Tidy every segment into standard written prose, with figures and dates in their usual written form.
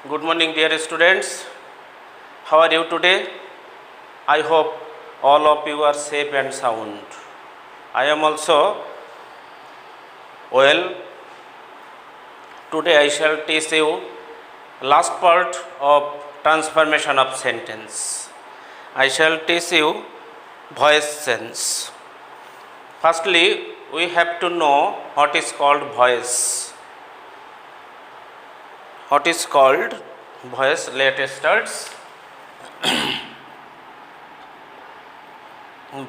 Good morning, dear students. How are you today? I hope all of you are safe and sound. I am also well. Today I shall teach you last part of transformation of sentence. I shall teach you voice sense. Firstly, we have to know what is called voice. What is called voice? Let us start.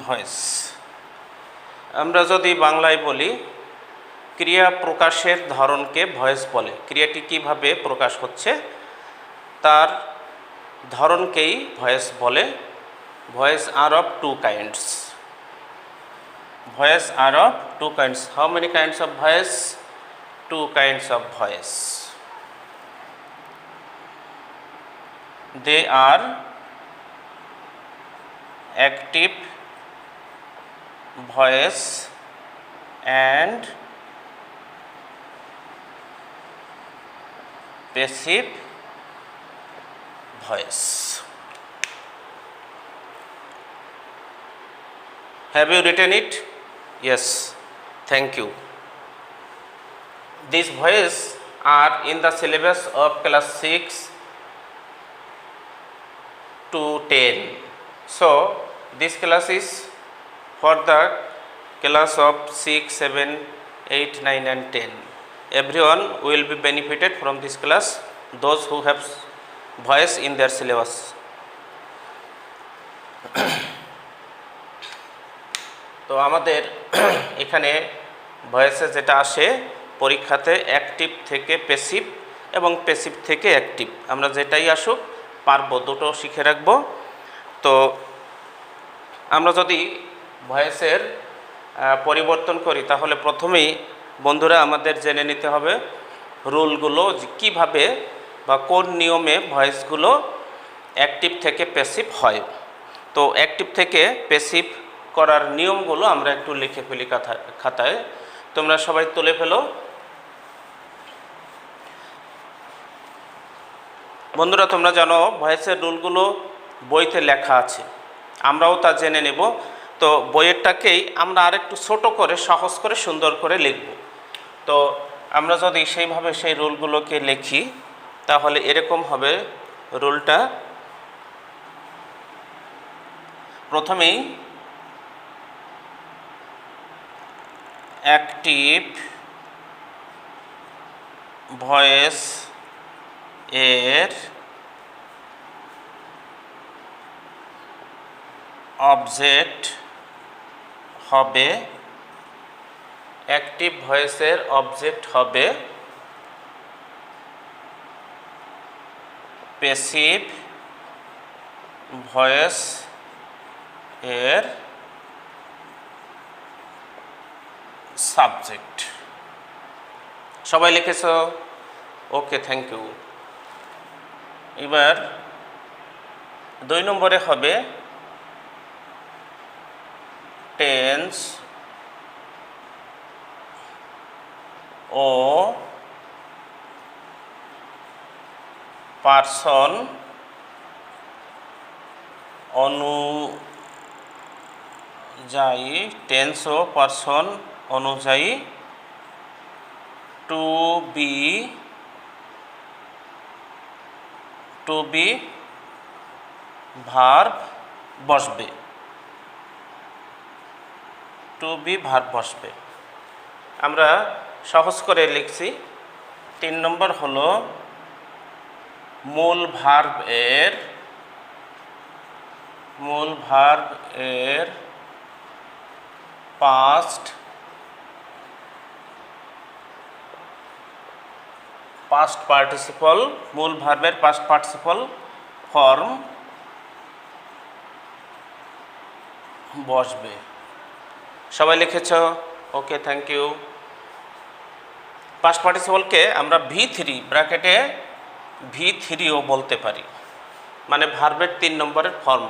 Voice আমরা যদি বাংলায় বলি ক্রিয়া প্রকাশের ধরনকে voice বলে। ক্রিয়াটি কিভাবে প্রকাশ হচ্ছে তার ধরনকেই ভয়েস বলে। Voice are of two kinds. Voice are of two kinds. How many kinds of voice? Two kinds of voice. They are active voice and passive voice. Have you written it? Yes, thank you. These voices are in the syllabus of class 6 to 10. So this class is for the class of 6, 7, 8, 9 and 10. Everyone will be benefited from this class, those who have voice in their syllabus. তো আমাদের এখানে ভয়েসে যেটা আসে পরীক্ষাতে active থেকে passive এবং passive থেকে active, আমরা যেটাই আসুক পারবো, দুটো শিখে রাখবো। তো আমরা যদি ভয়েসের পরিবর্তন করি তাহলে প্রথমেই বন্ধুরা আমাদের জেনে নিতে হবে রুলগুলো, কিভাবে বা কোন নিয়মে ভয়েসগুলো অ্যাক্টিভ থেকে প্যাসিভ হয়। তো অ্যাক্টিভ থেকে প্যাসিভ করার নিয়মগুলো আমরা একটু লিখে ফেলি খাতায়। তোমরা সবাই তুলে ফেলো। বন্ধুরা তোমরা জানো ভয়েসের রুলগুলো বইতে লেখা আছে, আমরাও তা জেনে নেব। তো বইয়েরটাকেই আমরা আরেকটু ছোট করে সহজ করে সুন্দর করে লিখব। তো আমরা যদি সেইভাবে সেই রুলগুলোকে লিখি তাহলে এরকম হবে রুলটা। প্রথমেই অ্যাক্টিভ ভয়েস এর অবজেক্ট হবে, অ্যাক্টিভ ভয়েসের অবজেক্ট হবে প্যাসিভ ভয়েস এর সাবজেক্ট। সবাই লিখেছ? ওকে, থ্যাংক ইউ। এবার 2 নম্বরে হবে টেন্স ও পার্সন অনুযায়ী, টেন্স ও পার্সন অনুযায়ী টু বি ভার্ব বসবে। টু বি ভার্ব বসবে। আমরা সহজ করে লিখছি। 3 নম্বর হলো মূল ভার্ব এর পাস্ট পার্টিসিপল, মূল ভার্বের পাস্ট পার্টিসিপল ফর্ম বসবে। সবাই লিখেছ? ওকে, থ্যাংক ইউ। পাস্ট পার্টিসিপলকে আমরা V3 ব্র্যাকেটে V3ও বলতে পারি, মানে ভার্বের 3 নম্বরের ফর্ম।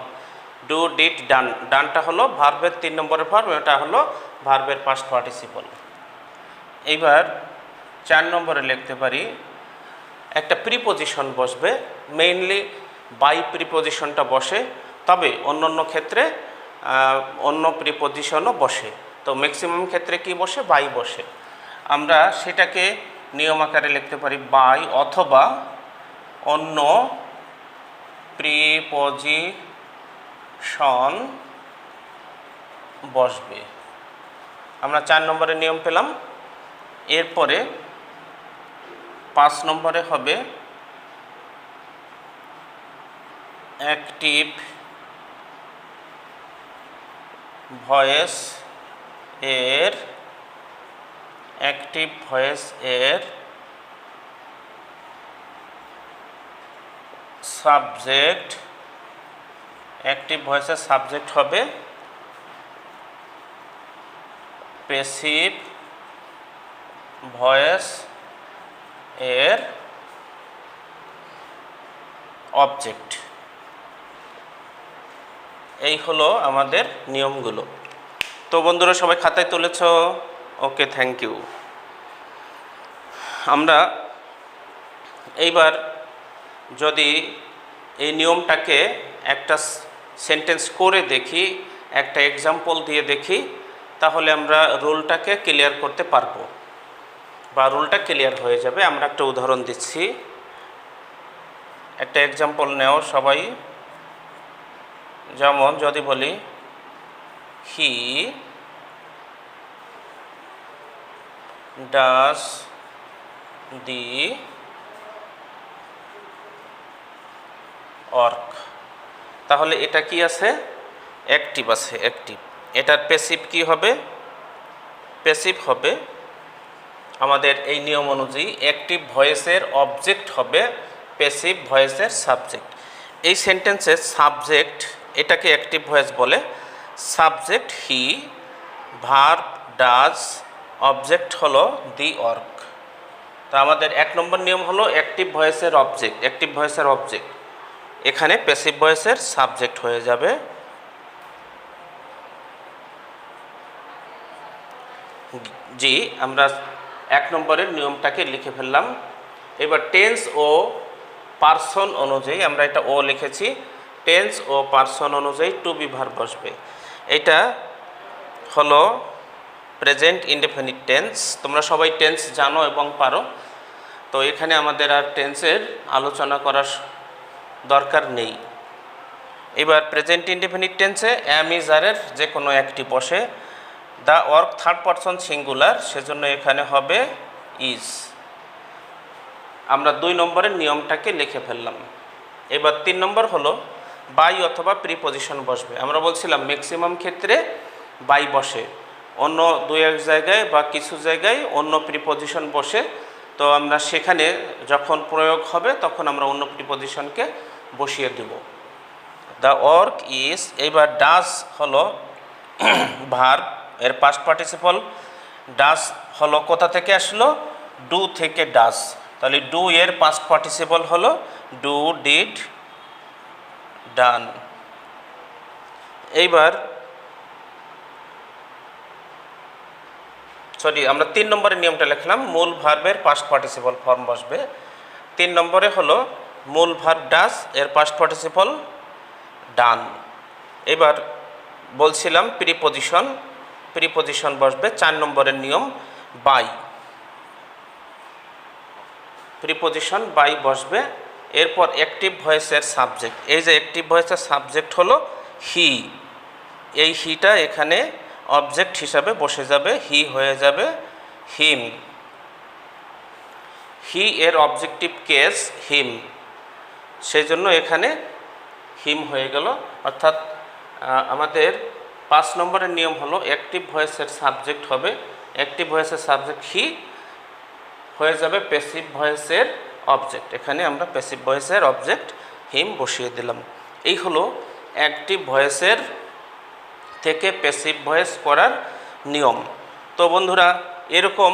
ডু, ডিড, ডান। ডানটা হলো ভার্বের 3 নম্বরের ফর্ম, এটা হলো ভার্বের পাস্ট পার্টিসিপল। এইবার 4 নম্বরে লিখতে পারি একটা প্রিপোজিশন বসবে, মেইনলি বাই প্রিপোজিশনটা বসে, তবে অন্য ক্ষেত্রে অন্য প্রিপোজিশনও বসে। তো ম্যাক্সিমাম ক্ষেত্রে কি বসে? বাই বসে। আমরা সেটাকে নিয়ম আকারে লিখতে পারি বাই অথবা অন্য প্রিপোজিশন বসবে। আমরা 4 নম্বরের নিয়ম পেলাম। এরপরে 5 নম্বরে হবে অ্যাক্টিভ ভয়েস এর সাবজেক্ট, অ্যাক্টিভ ভয়েসের সাবজেক্ট হবে প্যাসিভ ভয়েস এর অবজেক্ট। এই হলো আমাদের নিয়মগুলো। তো বন্ধুরা সবাই খাতায় তুলেছ? ওকে, থ্যাংক ইউ। আমরা এইবার যদি এই নিয়মটাকে একটা সেন্টেন্স করে দেখি, একটা এক্সাম্পল দিয়ে দেখি, তাহলে আমরা রুলটাকে ক্লিয়ার করতে পারবো বা রুলটা ক্লিয়ার হয়ে যাবে। আমরা একটা উদাহরণ দিচ্ছি, একটা এক্সাম্পল নেও সবাই। যেমন যদি বলি হি ডাজ দি ওয়ার্ক, তাহলে এটা কি আছে? অ্যাক্টিভ আছে, অ্যাক্টিভ। এটার প্যাসিভ কি হবে? প্যাসিভ হবে আমাদের এই নিয়ম অনুযায়ী অ্যাক্টিভ ভয়েসের অবজেক্ট হবে প্যাসিভ ভয়েসের সাবজেক্ট। এই সেন্টেন্সের সাবজেক্ট, এটাকে অ্যাক্টিভ ভয়েস বলে। Subject he, verb does, object হলো দি ওয়ার্ক। তো আমাদের 1 নম্বর নিয়ম হলো অ্যাক্টিভ ভয়েসের অবজেক্ট, অ্যাক্টিভ ভয়েসের অবজেক্ট এখানে প্যাসিভ ভয়েসের সাবজেক্ট হয়ে যাবে। জি, আমরা 1 নম্বরের নিয়মটাকে লিখে ফেললাম। এবার টেন্স ও পার্সন অনুযায়ী, আমরা এটা ও লিখেছি, টেন্স ও পার্সন অনুযায়ী টু বি ভার্ব বসবে। এটা হলো প্রেজেন্ট ইনডেফিনিট টেন্স। তোমরা সবাই টেন্স জানো এবং পারো, তো এখানে আমাদের আর টেন্সের আলোচনা করার দরকার নেই। এবার প্রেজেন্ট ইনডেফিনিট টেন্সে অ্যাম ইজ আরের যে কোনো একটি বসে। The work third person singular, সেজন্য এখানে হবে ইজ। আমরা 2 নম্বরের নিয়মটাকে লিখে ফেললাম। এবার 3 নম্বর হলো বাই অথবা প্রিপোজিশন বসবে। আমরা বলছিলাম ম্যাক্সিমাম ক্ষেত্রে বাই বসে, অন্য 2-1 জায়গায় বা কিছু জায়গায় অন্য প্রিপোজিশন বসে। তো আমরা সেখানে যখন প্রয়োগ হবে তখন আমরা অন্য প্রিপোজিশনকে বসিয়ে দেব। দ্য ওয়ার্ক ইজ, এইবার ডাজ হলো ভার্ব, এর পাস্ট পার্টিসিপল। ডাজ হলো কোথা থেকে আসলো? ডু থেকে ডাজ, তাহলে ডু এর পাস্ট পার্টিসিপল হলো ডু, ডিড, ডান। এইবার আমরা 3 নম্বরের নিয়মটা লিখলাম, মূল ভার্বের পাস্ট পার্টিসিপল ফর্ম বসবে। 3 নম্বরে হলো মূল ভার্ব ডাজ, এর পাস্ট পার্টিসিপল ডান। এবার বলছিলাম প্রিপোজিশন, প্রিপোজিশন বসবে। 4 নম্বরের নিয়ম বাই, প্রিপোজিশন বাই বসবে। এরপর অ্যাক্টিভ ভয়েসের সাবজেক্ট, এই যে অ্যাক্টিভ ভয়েসের সাবজেক্ট হলো হি, এই হিটা এখানে অবজেক্ট হিসাবে বসে যাবে, হি হয়ে যাবে হিম। হি এর অবজেক্টিভ কেস হিম, সেই জন্য এখানে হিম হয়ে গেল। অর্থাৎ আমাদের 5 নম্বরের নিয়ম হলো অ্যাক্টিভ ভয়েসের সাবজেক্ট হবে, অ্যাক্টিভ ভয়েসের সাবজেক্ট হি হয়ে যাবে প্যাসিভ ভয়েসের অবজেক্ট। এখানে আমরা প্যাসিভ ভয়েসের অবজেক্ট হিম বসিয়ে দিলাম। এই হলো অ্যাক্টিভ ভয়েসের থেকে প্যাসিভ ভয়েস করার নিয়ম। তো বন্ধুরা, এরকম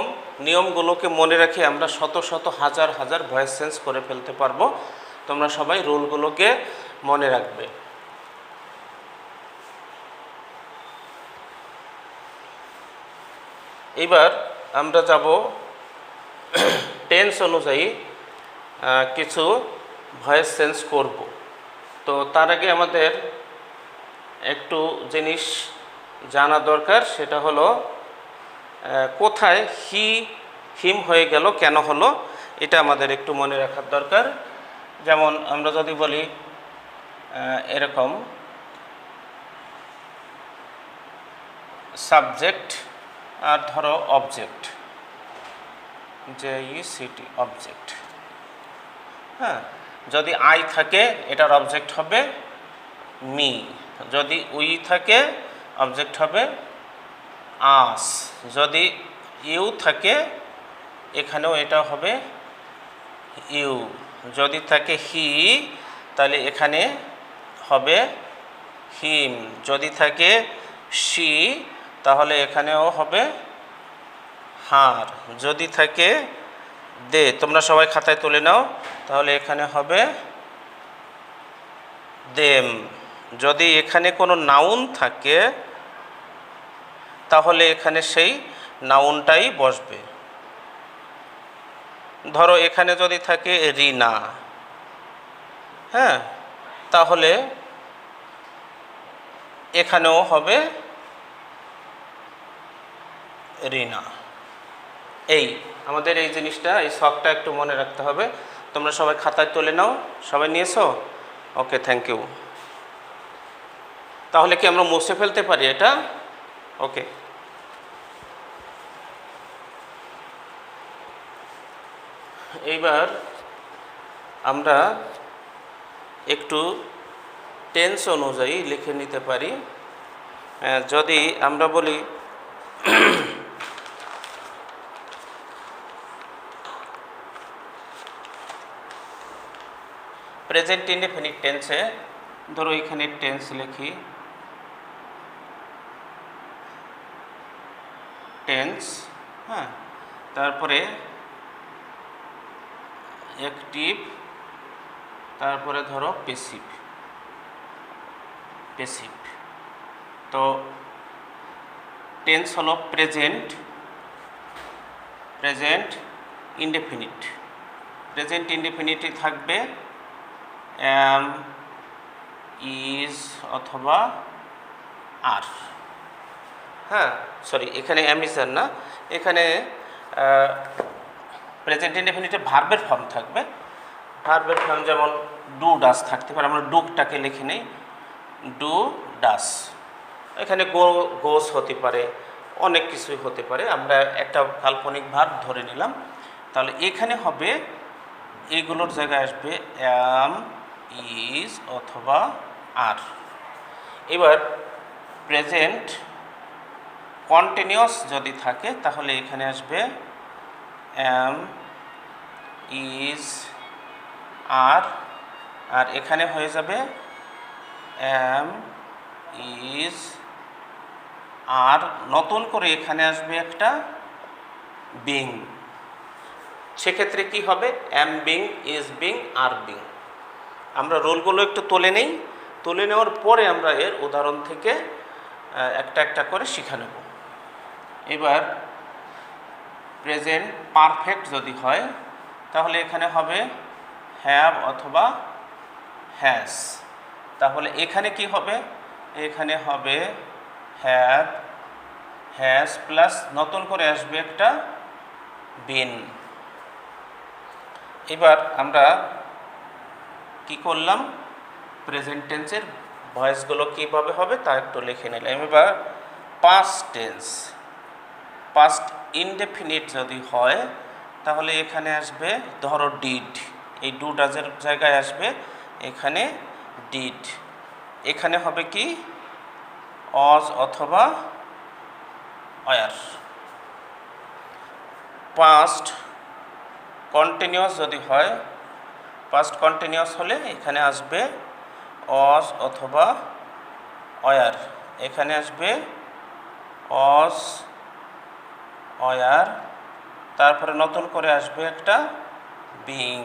নিয়মগুলোকে মনে রেখে আমরা শত শত হাজার হাজার ভয়েস চেঞ্জ করে ফেলতে পারবো। তোমরা সবাই রুলগুলোকে মনে রাখবে। এবার আমরা যাব টেন্স অনুযায়ী কিছু ভয়েস চেঞ্জ করব। তো তার আগে আমাদের একটু জিনিস জানা দরকার, সেটা হলো কোথায় হি হিম হয়ে গেল, কেন হলো, এটা আমাদের একটু মনে রাখার দরকার। যেমন আমরা যদি বলি এরকম সাবজেক্ট আর ধরো অবজেক্ট, JECT অবজেক্ট, হ্যাঁ, যদি আই থাকে এটার অবজেক্ট হবে মি, যদি উই থাকে অবজেক্ট হবে আস, যদি ইউ থাকে এখানেও এটা হবে ইউ, যদি থাকে হি তাহলে এখানে হবে হিম, যদি থাকে শি তাহলে এখানেও হবে হার, যদি থাকে দে, তোমরা সবাই খাতায় তুলে নাও, তাহলে এখানে হবে দেম। যদি এখানে কোনো নাউন থাকে তাহলে এখানে সেই নাউনটাই বসবে। ধরো এখানে যদি থাকে রিনা, হ্যাঁ, তাহলে এখানেও হবে রিনা। এই আমাদের এই জিনিসটা, এই শখটা একটু মনে রাখতে হবে। তোমরা সবাই খাতায় তুলে নাও, সবাই নিয়েছো? ওকে, থ্যাংক ইউ। তাহলে কি আমরা মুছে ফেলতে পারি এটা? ওকে। এইবার আমরা একটু টেন্স অনুযায়ী লিখে নিতে পারি। যদি আমরা বলি প্রেজেন্ট ইনডেফিনিট টেন্সে, ধরো এখানে টেন্স লিখি, টেন্স, হ্যাঁ, তারপরে অ্যাক্টিভ, তারপরে ধরো পেসিভ। পেসিভ তো টেন্স হলো প্রেজেন্ট, প্রেজেন্ট ইনডেফিনিট। প্রেজেন্ট ইনডেফিনিটই থাকবে এম, ইজ অথবা আর, হ্যাঁ, সরি, এখানে এম ইজ আর না, এখানে প্রেজেন্ট ইনডেফিনিটে ভার্বের ফর্ম থাকবে। ভার্বের ফর্ম যেমন ডু ডাস থাকতে পারে, আমরা ডুকটাকে লিখে নিই ডু ডাস। এখানে গোস হতে পারে, অনেক কিছুই হতে পারে, আমরা একটা কাল্পনিক ভার্ব ধরে নিলাম। তাহলে এখানে হবে, এগুলোর জায়গায় আসবে এম, ইজ অথবা আর। এবার প্রেজেন্ট কন্টিনিউয়াস যদি থাকে তাহলে এখানে আসবে এম, ইজ, আর, আর এখানে হয়ে যাবে এম, ইজ, আর নতুন করে এখানে আসবে একটা বিং। সেক্ষেত্রে কি হবে? Am being, is being, are being. আমরা রোলগুলো একটু তুলে নেই, তুলে নেওয়ার পরে আমরা এর উদাহরণ থেকে একটা একটা করে শিখে নেব। এবার প্রেজেন্ট পারফেক্ট যদি হয় তাহলে এখানে হবে হ্যাভ অথবা হ্যাজ। তাহলে এখানে কি হবে? এখানে হবে হ্যাভ, হ্যাজ প্লাস নতুন করে আসবে একটা বিন। এবার আমরা কি করলাম, প্রেজেন্ট টেন্সের ভয়েসগুলো কীভাবে হবে তা একটু লিখে নিলাম। এবার পাস্ট টেন্স, পাস্ট ইনডেফিনিট যদি হয় তাহলে এখানে আসবে ধরো ডিড, এই ডু ডাজের জায়গায় আসবে এখানে ডিড। এখানে হবে কি অজ অথবা অয়ার। পাস্ট কন্টিনিউয়াস যদি হয়, পাস্ট কন্টিনিউয়াস হলে এখানে আসবে অজ অথবা অয়ার, এখানে আসবে অজ, অয়ার, তারপরে নতুন করে আসবে একটা বিং।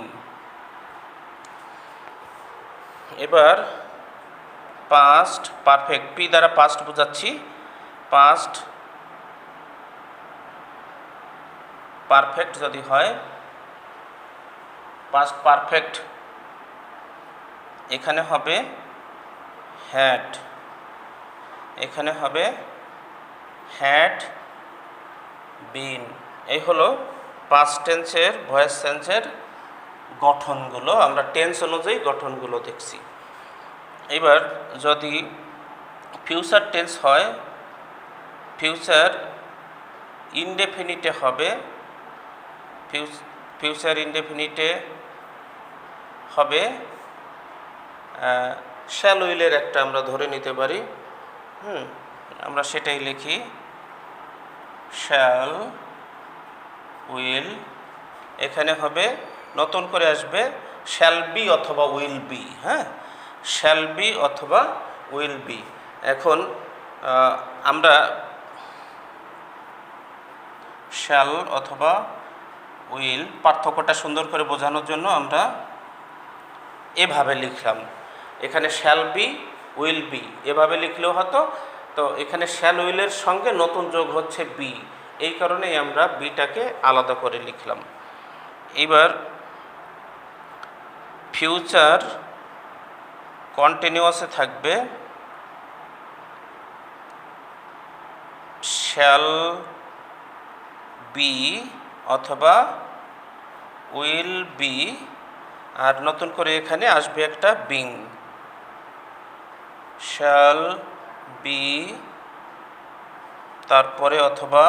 এবার পাস্ট পারফেক্ট, পি দ্বারা পাস্ট বোঝাচ্ছি, পাস্ট পারফেক্ট যদি হয়, পাস্ট পারফেক্ট এখানে হবে হ্যাড, এখানে হবে হ্যাড বিন। এই হলো পাস্ট টেন্সের ভয়েস টেন্সের গঠনগুলো, আমরা টেন্স অনুযায়ী গঠনগুলো দেখছি। এবার যদি ফিউচার টেন্স হয়, ফিউচার ইনডেফিনিটে হবে, ফিউচার ইনডেফিনিটে হবে শ্যাল উইলের একটা আমরা ধরে নিতে পারি। আমরা সেটাই লিখি, শ্যাল উইল। এখানে হবে নতুন করে আসবে শ্যাল বি অথবা উইল বি। হ্যাঁ, শ্যাল বি অথবা উইল বি। এখন আমরা শ্যাল অথবা উইল পার্থক্যটা সুন্দর করে বোঝানোর জন্য আমরা এভাবে লিখলাম, এখানে শ্যাল বি উইল বি এভাবে লিখলেও হতো। তো এখানে শ্যাল উইলের সঙ্গে নতুন যোগ হচ্ছে বি, এই কারণেই আমরা বিটাকে আলাদা করে লিখলাম। এবার ফিউচার কন্টিনিউয়াসে থাকবে শ্যাল বি অথবা উইল বি, আর নতুন করে এখানে আসবে একটা বিং, শ্যাল বি তারপরে অথবা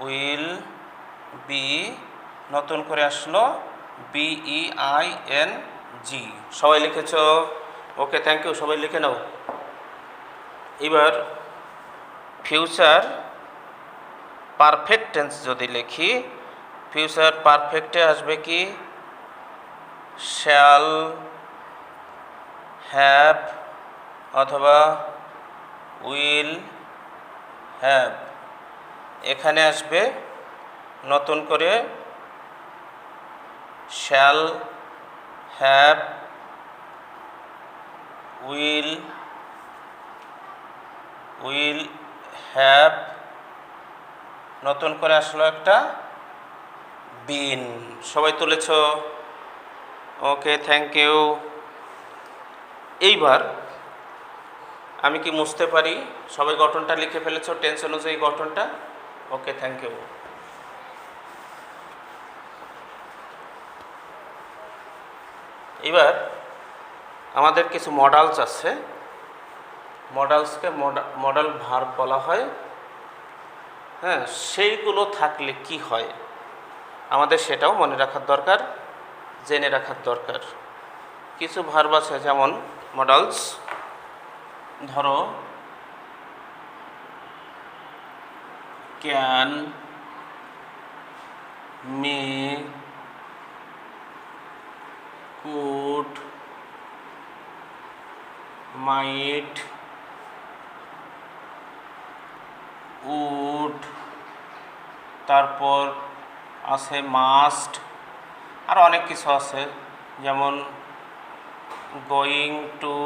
উইল বি, নতুন করে আসলো BEING। সবাই লিখেছ? ওকে, থ্যাংক ইউ, সবাই লিখে নাও। এবার ফিউচার পারফেক্ট টেন্স যদি লিখি, ফিউচার পারফেক্টে আসবে কি শ্যাল হ্যাভ অথবা উইল হ্যাভ। এখানে আসবে নতুন করে শ্যাল হ্যাভ উইল হ্যাভ, নতুন করে আসলো একটা বিন। সবাই তুলেছ? ওকে, থ্যাংক ইউ। এইবার আমি কি মুছতে পারি? সবাই গঠনটা লিখে ফেলেছ টেন্স অনুযায়ী গঠনটা? ওকে, থ্যাংক ইউ। এবার আমাদের কিছু মডালস আছে, মডালসকে মডাল ভার্ব বলা হয়। হ্যাঁ, সেইগুলো থাকলে কি হয় আমাদের সেটাও মনে রাখার দরকার, জেনে রাখার দরকার। কিছু ভার্ব আছে যেমন মডালস, ধরো can, may, could, might, would, তারপর আছে মাস্ট, আর অনেক কিছু আছে যেমন গোয়িং টু,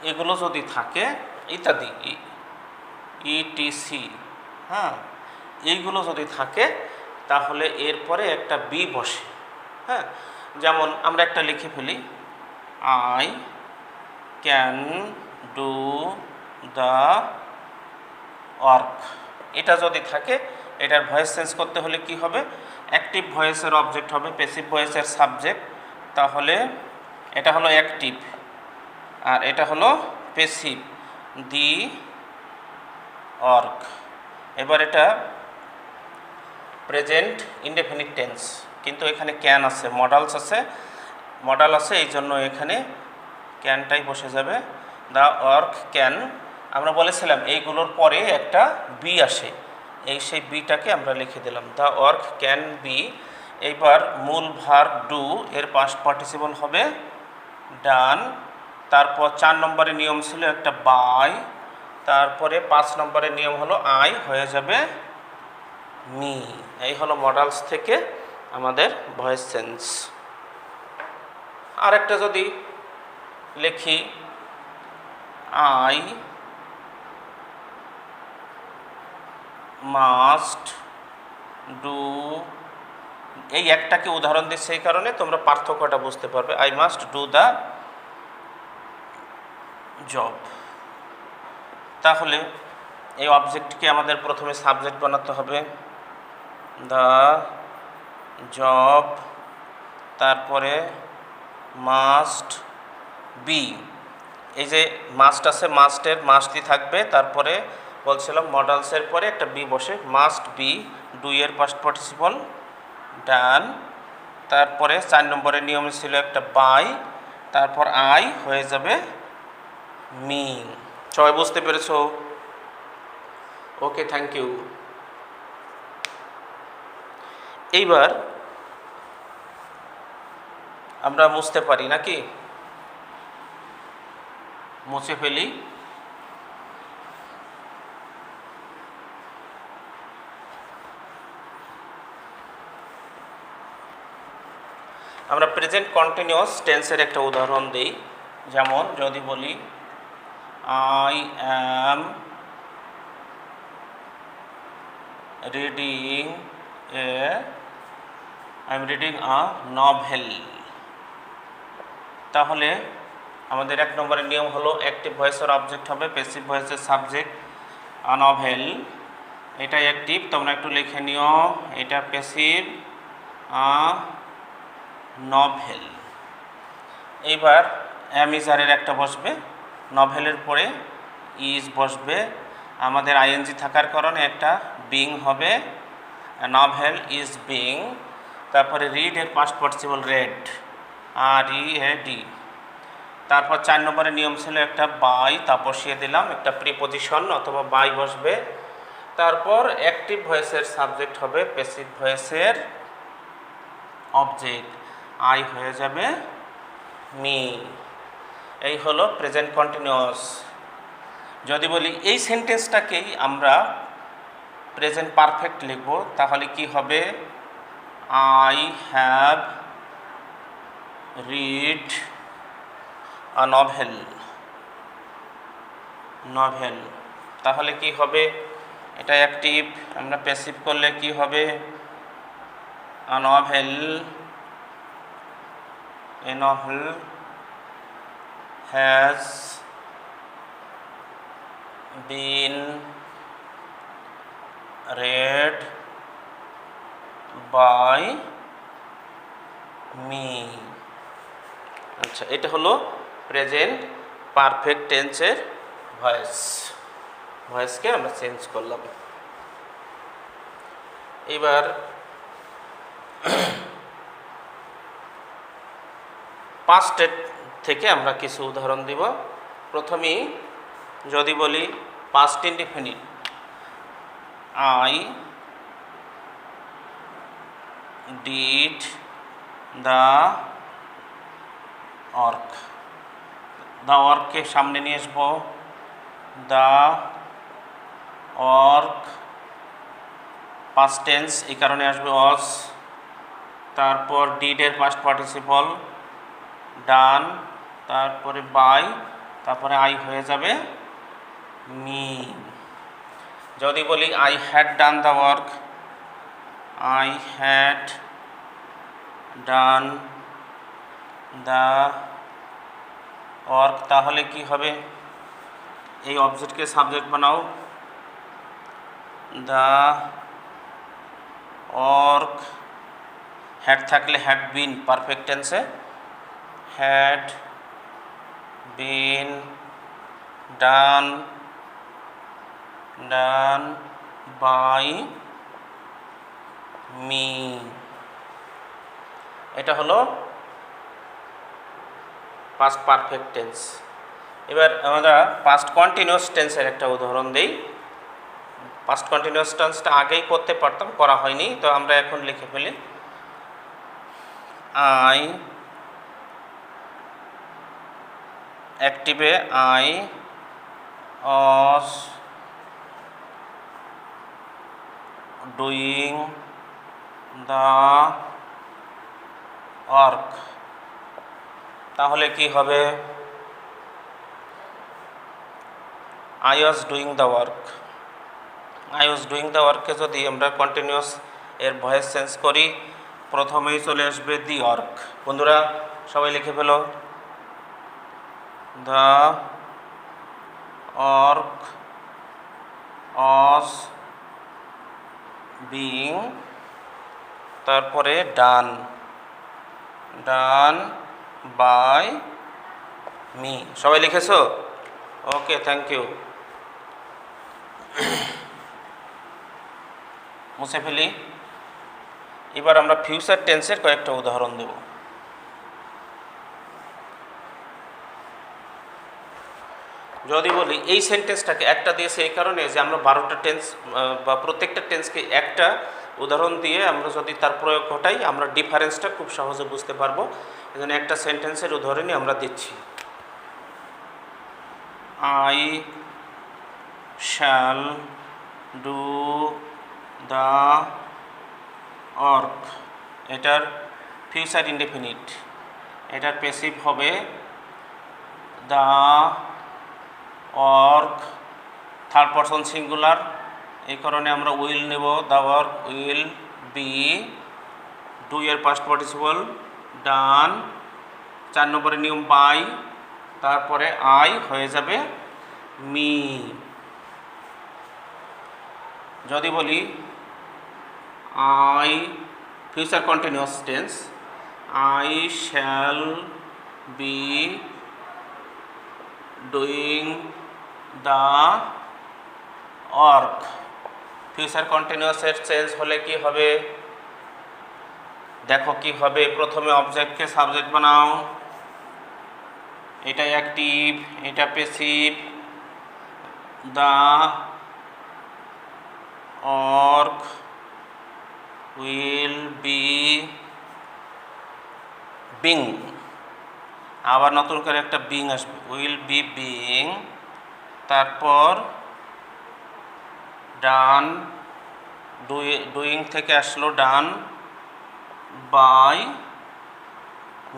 এগুলো যদি থাকে ইত্যাদি, ইটিসি। হ্যাঁ, এইগুলো যদি থাকে তাহলে এরপরে একটা বি বসে। হ্যাঁ, যেমন আমরা একটা লিখে ফেলি, I can do the work. এটা যদি থাকে, এটার ভয়েস চেঞ্জ করতে হলে কি হবে? অ্যাক্টিভ ভয়েসের অবজেক্ট হবে, প্যাসিভ ভয়েসের সাবজেক্ট। তাহলে এটা হলো অ্যাক্টিভ আর এটা হলো প্যাসিভ, দি ওয়ার্ক। এবার এটা প্রেজেন্ট ইনডেফিনিট টেন্স, কিন্তু এখানে ক্যান আছে, মডাল আছে, এই জন্য এখানে ক্যানটাই বসে যাবে। দ্য ওয়ার্ক ক্যান, আমরা বলেছিলাম এইগুলোর পরে একটা বি আসে, সেই বিটাকে আমরা লিখে দিলাম, দ্য ওয়ার্ক ক্যান বি। এইবার মূল ভার্ব ডু এর পাস্ট পার্টিসিপল হবে ডান। তারপর 4 নম্বরের নিয়ম ছিল একটা বাই, তারপরে 5 নম্বরের নিয়ম হলো আই, হয়ে যাবে মি। এই হলো মডালস থেকে আমাদের ভয়েস চেঞ্জ। আরেকটা যদি লিখি, আই মাস্ট ডু এই একটাকে উদাহরণ দিচ্ছি এই কারণে তোমরা পার্থক্যটা বুঝতে পারবে। I must do the job. তাহলে এই অবজেক্টকে আমাদের প্রথমে সাবজেক্ট বানাতে হবে, দ্য জব, তারপরে মাস্ট বি। এই যে মাস্ট আছে, মাস্টের মাস্টই থাকবে, তারপরে বলছিলাম মডেলসের পরে একটা বি বসে, মাস্ট বি, ডু এর পাস্ট পার্টিসিপল ডান, তারপরে 4 নম্বরের নিয়মে ছিল একটা বাই, তারপর আই হয়ে যাবে মি। সবাই বুঝতে পেরেছো? ওকে, থ্যাংক ইউ। এইবার আমরা মুছতে পারি নাকি? মুছে ফেলি। আমরা প্রেজেন্ট কন্টিনিউয়াস টেন্সের একটা উদাহরণ দিই। যেমন যদি বলি I am reading a novel. তাহলে আমাদের 1 নম্বরের নিয়ম হলো অ্যাক্টিভ ভয়েসের অবজেক্ট হবে, প্যাসিভ ভয়েসের সাবজেক্ট আ নভেল। এটা অ্যাক্টিভ, তোমরা একটু লিখে নিও। এটা প্যাসিভ আ নভেল। এইবার অ্যাম ইজ আরের একটা বসবে, নভেলের পরে ইজ বসবে। আমাদের আইএনজি থাকার কারণে একটা বিং হবে, নভেল ইজ বিং। তারপরে রিড এর পাস্ট পার্টিসিপল রেড, আর ই এ ডি। তারপর 4 নম্বরের নিয়ম ছিল একটা বাই, তা বসিয়ে দিলাম, একটা প্রিপোজিশন অথবা বাই বসবে। তারপর অ্যাক্টিভ ভয়েসের সাবজেক্ট হবে, প্যাসিভ ভয়েসের অবজেক্ট, আই হয়ে যাবে মি। এই হলো প্রেজেন্ট কন্টিনিউয়াস। যদি বলি এই সেন্টেন্সটাকেই আমরা প্রেজেন্ট পারফেক্ট লিখব, তাহলে কি হবে? I have read a novel. তাহলে কি হবে? এটা অ্যাক্টিভ। আমরা প্যাসিভ করলে কি হবে? A novel has been read by me। আচ্ছা, এটা হলো প্রেজেন্ট পারফেক্ট টেন্সের ভয়েসকে আমরা চেঞ্জ করলাম। এবার পাস্ট থেকে আমরা কিছু উদাহরণ দিব। প্রথমেই যদি বলি past indefinite, I did the work। the workকে সামনে নিয়ে আসবো, the work past tense, এই কারণে আসবে was। তারপর did এর past participle done, তারপরে by, তারপরে I হয়ে যাবে me। যদি বলি I had done the work, I had done the work, তাহলে কি হবে? এই অবজেক্টকে সাবজেক্ট বানাও, দ্য ওয়ার্ক। হ্যাড থাকলে হ্যাড বিন পারফেক্ট টেন্সে, had been done by me. এটা হলো পাস্ট পারফেক্ট টেন্স। এবার আমরা পাস্ট কন্টিনিউয়াস টেন্সের একটা উদাহরণ দেই। পাস্ট কন্টিনিউয়াস টেন্সটা আগেই করতে পারতাম, করা হয়নি, তো আমরা এখন লিখে ফেলি। আই অ্যাক্টিভে I was doing the work। তাহলে কি হবে? I was doing the work। I was doing the work কে যদি আমরা কন্টিনিউয়াস এর ভয়েস চেঞ্জ করি, প্রথমেই চলে আসবে দি অর্ক। বন্ধুরা সবাই লিখে ফেলো, দ্য অর্ক অস বিং, তারপরে ডান, ডান বাই মি। সবাই লিখেছো? Okay, thank you. মুছে ফেলি। এবার আমরা ফিউচার টেন্সের কয়েকটা উদাহরণ দেব। যদি বলি এই সেন্টেন্সটাকে একটা দিয়েছে এই কারণে যে আমরা 12টা টেন্স বা প্রত্যেকটা টেন্সকে একটা উদাহরণ দিয়ে আমরা যদি তার প্রয়োগ ঘটাই আমরা ডিফারেন্সটা খুব সহজে বুঝতে পারবো। এজন্য একটা সেন্টেন্সের উদাহরণই আমরা দিচ্ছি। I shall do the work, এটার ফিউচার ইনডেফিনিট, এটার প্যাসিভ হবে the work, third person singular, এই কারণে আমরা উইল নেব, the work will be, do এর পাস্ট পার্টিসিপল ডান, 4 নম্বরের নিয়ম বাই, তারপরে আই হয়ে যাবে মি। যদি বলি I future continuous tense, I shall be doing the work, future কন্টিনিউয়াসের চেঞ্জ হলে কি হবে দেখো কি হবে। প্রথমে অবজেক্টকে সাবজেক্ট বানাও, এটা অ্যাক্টিভ, এটা passive, the work will be being, আবার নতুন করে একটা বিং আসবে, উইল বি বিং, তারপর ডান, ডুইং থেকে আসলো ডান বাই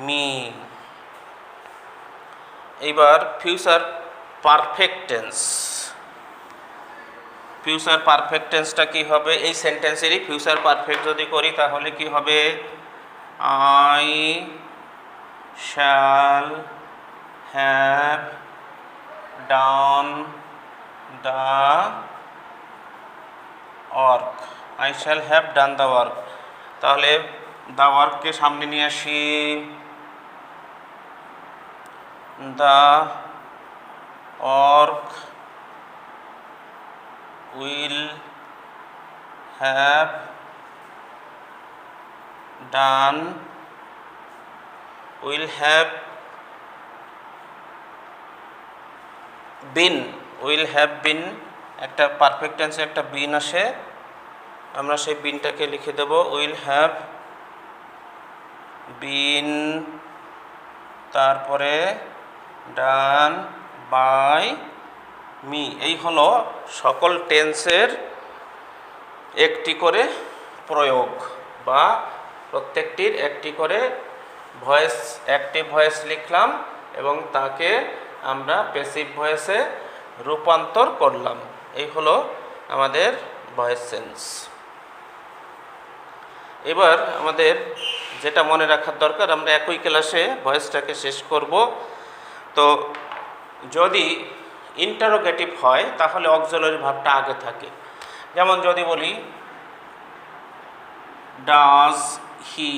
মি। এইবার future perfect tense, future perfect টেন্সটা কী হবে, এই সেন্টেন্সেরই ফিউচার পারফেক্ট যদি করি তাহলে কি হবে, I shall have done the work, I shall have done the work. তাহলে দ্য ওয়ার্ককে সামনে নিয়ে আসি, the work will have done, will have been, will have been, একটা পারফেক্ট টেন্সে একটা বিন আসে, আমরা সেই বিনটাকে লিখে দেব, উইল হ্যাভ বিন, তারপরে ডান বাই মি। এই হলো সকল টেন্সের একটি করে প্রয়োগ বা প্রত্যেকটির একটি করে ভয়েস, অ্যাক্টিভ ভয়েস লিখলাম এবং তাকে আমরা প্যাসিভ ভয়েসে রূপান্তর করলাম। এই হলো আমাদের ভয়েস চেঞ্জ। এবার আমাদের যেটা মনে রাখার দরকার, আমরা একই ক্লাসে ভয়েসটাকে শেষ করব। তো যদি ইন্টারোগেটিভ হয় তাহলে অক্সিলারি ভার্বটা আগে থাকে। যেমন যদি বলি ডাজ হি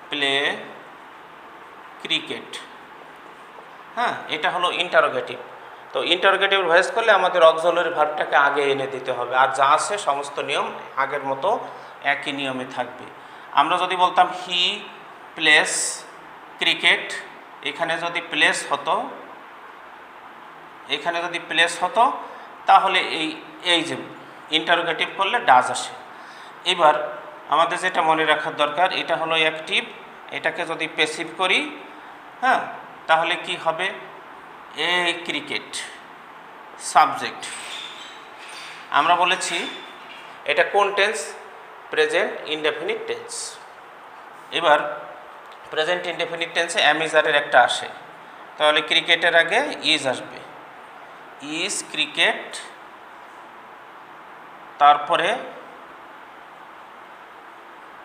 প্লে ক্রিকেট, হ্যাঁ, এটা হলো ইন্টারোগেটিভ। তো ইন্টারোগেটিভ ভয়েস করলে আমাদের অক্সিলারি ভার্বটাকে আগে এনে দিতে হবে, আর যা আছে সমস্ত নিয়ম আগের মতো একই নিয়মে থাকবে। আমরা যদি বলতাম হি প্লেস ক্রিকেট, এখানে যদি প্লেস হতো, এখানে যদি প্লেস হতো তাহলে এই যে ইন্টারোগেটিভ করলে ডাজ আসে। এবার আমাদের যেটা মনে রাখার দরকার, এটা হলো অ্যাক্টিভ, এটাকে যদি প্যাসিভ করি, হ্যাঁ, তাহলে কি হবে, এ ক্রিকেট সাবজেক্ট। আমরা বলেছি এটা কোন টেন্স, প্রেজেন্ট ইনডেফিনিট টেন্স। এবার প্রেজেন্ট ইনডেফিনিট টেন্সে অ্যামিজারের একটা আসে, তাহলে ক্রিকেটের আগে ইজ আসবে, ইজ ক্রিকেট, তারপরে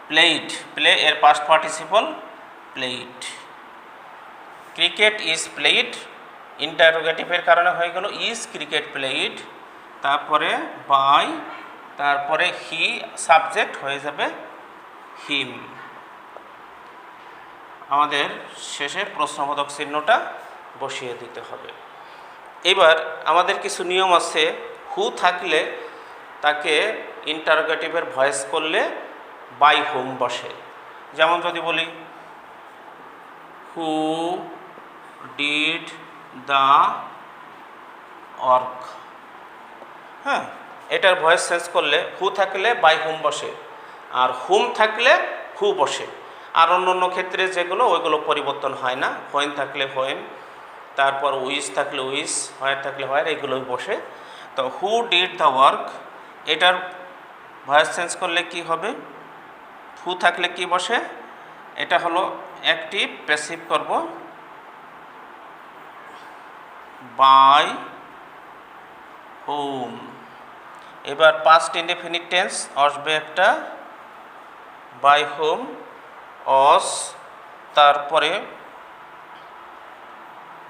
প্লেইড, প্লে এর past participle played. Cricket is played, ইন্টারোগেটিভের কারণে হয়ে গেল ইজ ক্রিকেট প্লেইড, তারপরে বাই, তারপরে হি, সাবজেক্ট হয়ে যাবে হিম। আমাদের শেষে প্রশ্নবোধক চিহ্নটা বসিয়ে দিতে হবে। এবার আমাদের কিছু নিয়ম আছে। হু থাকলে তাকে ইন্টারোগেটিভের ভয়েস করলে বাই হুম বসে। যেমন যদি বলি হু ডিড দ্য ওয়ার্ক, হ্যাঁ, এটার ভয়েস চেঞ্জ করলে হু থাকলে বাই হুম বসে, আর হুম থাকলে হু বসে। আর অন্য অন্য ক্ষেত্রে যেগুলো ওইগুলো পরিবর্তন হয় না। হোয়েন থাকলে হোয়েন, তারপর উইস থাকলে উইস, হোয়ার থাকলে হোয়ার, এগুলোই বসে। তো হু ডিড দ্য ওয়ার্ক, এটার ভয়েস চেঞ্জ করলে কি হবে? হু থাকলে কি বসে? এটা হলো অ্যাক্টিভ, প্যাসিভ করব বাই হুম। এবার পাস্ট ইনডেফিনিট টেন্স আসবে একটা বাই হুম, অস, তারপরে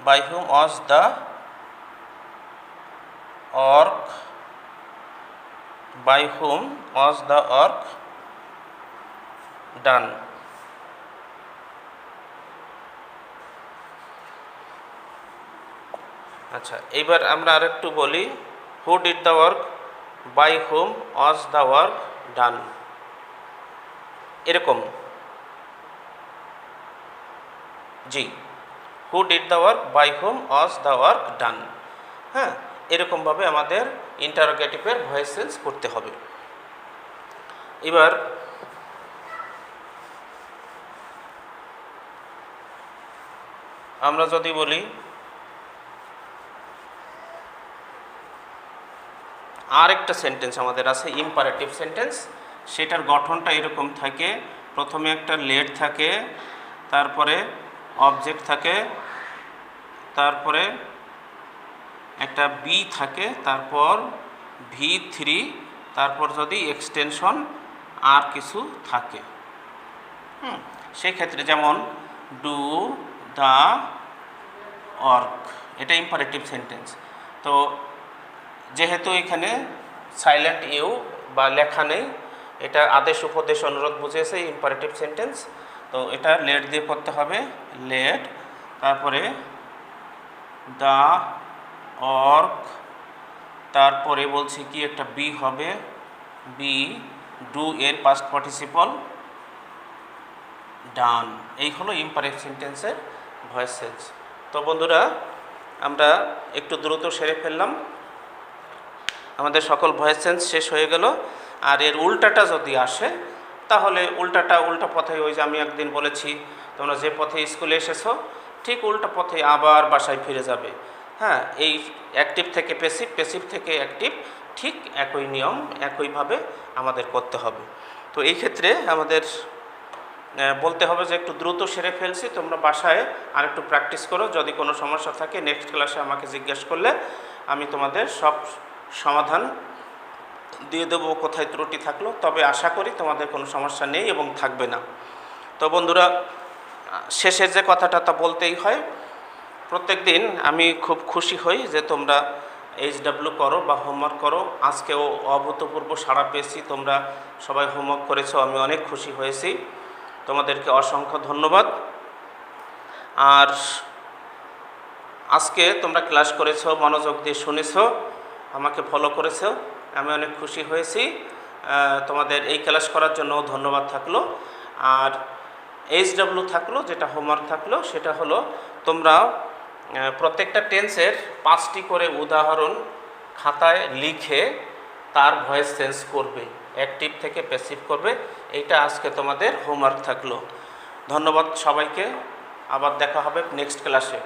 বাই হুম অস দ্য ওয়ার্ক, বাই হুম অস দ্য ওয়ার্ক ডান। আচ্ছা, এইবার আমরা আরেকটু বলি who did the work, by whom was the work done. এরকম, জি, who did the work, by whom was the work done. হ্যাঁ, এরকমভাবে আমাদের ইন্টারোগেটিভের ভয়েস চেঞ্জ করতে হবে। এবার আমরা যদি বলি আর একটা সেন্টেন্স আমাদের আছে ইম্পারেটিভ সেন্টেন্স, সেটার গঠনটা এরকম থাকে। প্রথমে একটা লেট থাকে, তারপরে অবজেক্ট থাকে, তারপরে একটা বি থাকে, তারপর V3, তারপর যদি এক্সটেনশন আর কিছু থাকে। সেই ক্ষেত্রে যেমন ডু দ্য ওয়ার্ক, এটা ইম্পারেটিভ সেন্টেন্স। তো যেহেতু এখানে সাইলেন্ট ইউ বা লেখা নেই, এটা আদেশ উপদেশ অনুরোধ বুঝিয়েছে ইম্পারেটিভ সেন্টেন্স। তো এটা লেট দিয়ে করতে হবে, লেট, তারপরে দ্য ওয়ার্ক, তারপরে বলছি কি একটা বি হবে, বি, ডু এর পাস্ট পার্টিসিপল ডান। এই হলো ইম্পারেটিভ সেন্টেন্সের ভয়েস চেঞ্জ। তো বন্ধুরা, আমরা একটু দ্রুত সেরে ফেললাম, আমাদের সকল ভয়েস চেঞ্জ শেষ হয়ে গেল। আর এর উল্টাটা যদি আসে তাহলে উল্টা পথে, ওই যে আমি একদিন বলেছি তোমরা যে পথে স্কুলে এসেছো ঠিক উল্টা পথে আবার বাসায় ফিরে যাবে। হ্যাঁ, এই অ্যাক্টিভ থেকে প্যাসিভ, প্যাসিভ থেকে অ্যাক্টিভ, ঠিক একই নিয়ম একইভাবে আমাদের করতে হবে। তো এই ক্ষেত্রে আমাদের বলতে হবে যে একটু দ্রুত সেরে ফেলছি, তোমরা বাসায় আর একটু প্র্যাকটিস করো। যদি কোনো সমস্যা থাকে নেক্সট ক্লাসে আমাকে জিজ্ঞেস করলে আমি তোমাদের সব সমাধান দিয়ে দেবো কোথায় ত্রুটি থাকলো। তবে আশা করি তোমাদের কোনো সমস্যা নেই এবং থাকবে না। তো বন্ধুরা, শেষের যে কথাটা তা বলতেই হয়, প্রত্যেক দিন আমি খুব খুশি হই যে তোমরা HW করো বা হোমওয়ার্ক করো। আজকেও অভূতপূর্ব সাড়া পেয়েছি, তোমরা সবাই হোমওয়ার্ক করেছো, আমি অনেক খুশি হয়েছি। তোমাদেরকে অসংখ্য ধন্যবাদ। আর আজকে তোমরা ক্লাস করেছো, মনোযোগ দিয়ে শুনেছো, আমাকে ফলো করেছো, আমি অনেক খুশি হয়েছি। তোমাদের এই ক্লাস করার জন্য ধন্যবাদ থাকলো। আর HW থাকলো, যেটা হোমওয়ার্ক থাকলো, সেটা হলো তোমরা প্রত্যেকটা টেন্সের 5টি করে উদাহরণ খাতায় লিখে তার ভয়েস চেঞ্জ করবে, অ্যাক্টিভ থেকে প্যাসিভ করবে। এইটা আজকে তোমাদের হোমওয়ার্ক থাকলো। ধন্যবাদ সবাইকে, আবার দেখা হবে নেক্সট ক্লাসে।